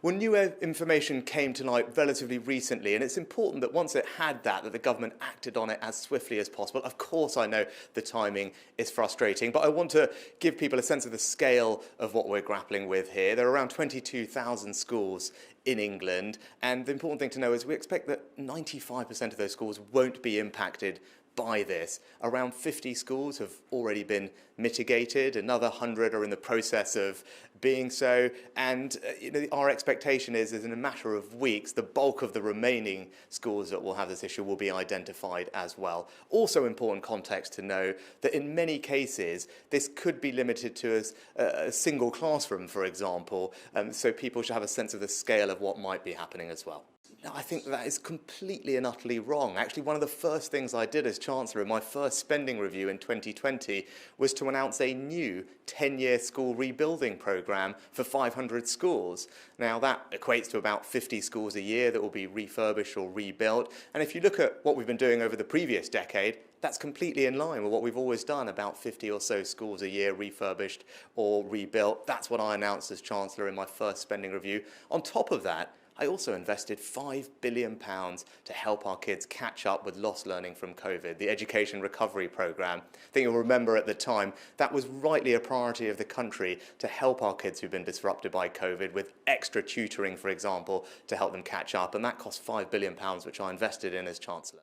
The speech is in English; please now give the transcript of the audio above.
Well, new information came to light relatively recently, and it's important that once it had that the government acted on it as swiftly as possible. Of course, I know the timing is frustrating, but I want to give people a sense of the scale of what we're grappling with here. There are around 22,000 schools in England, and the important thing to know is we expect that 95% of those schools won't be impacted by this. Around 50 schools have already been mitigated, another 100 are in the process of being so, and our expectation is in a matter of weeks the bulk of the remaining schools that will have this issue will be identified as well. Also important context to know that in many cases this could be limited to a single classroom, for example, so people should have a sense of the scale of what might be happening as well. No, I think that is completely and utterly wrong. Actually, one of the first things I did as Chancellor in my first spending review in 2020 was to announce a new 10-year school rebuilding programme for 500 schools. Now, that equates to about 50 schools a year that will be refurbished or rebuilt. And if you look at what we've been doing over the previous decade, that's completely in line with what we've always done, about 50 or so schools a year refurbished or rebuilt. That's what I announced as Chancellor in my first spending review. On top of that, I also invested £5 billion to help our kids catch up with lost learning from COVID, the Education Recovery Programme. I think you'll remember at the time that was rightly a priority of the country to help our kids who've been disrupted by COVID with extra tutoring, for example, to help them catch up. And that cost £5 billion, which I invested in as Chancellor.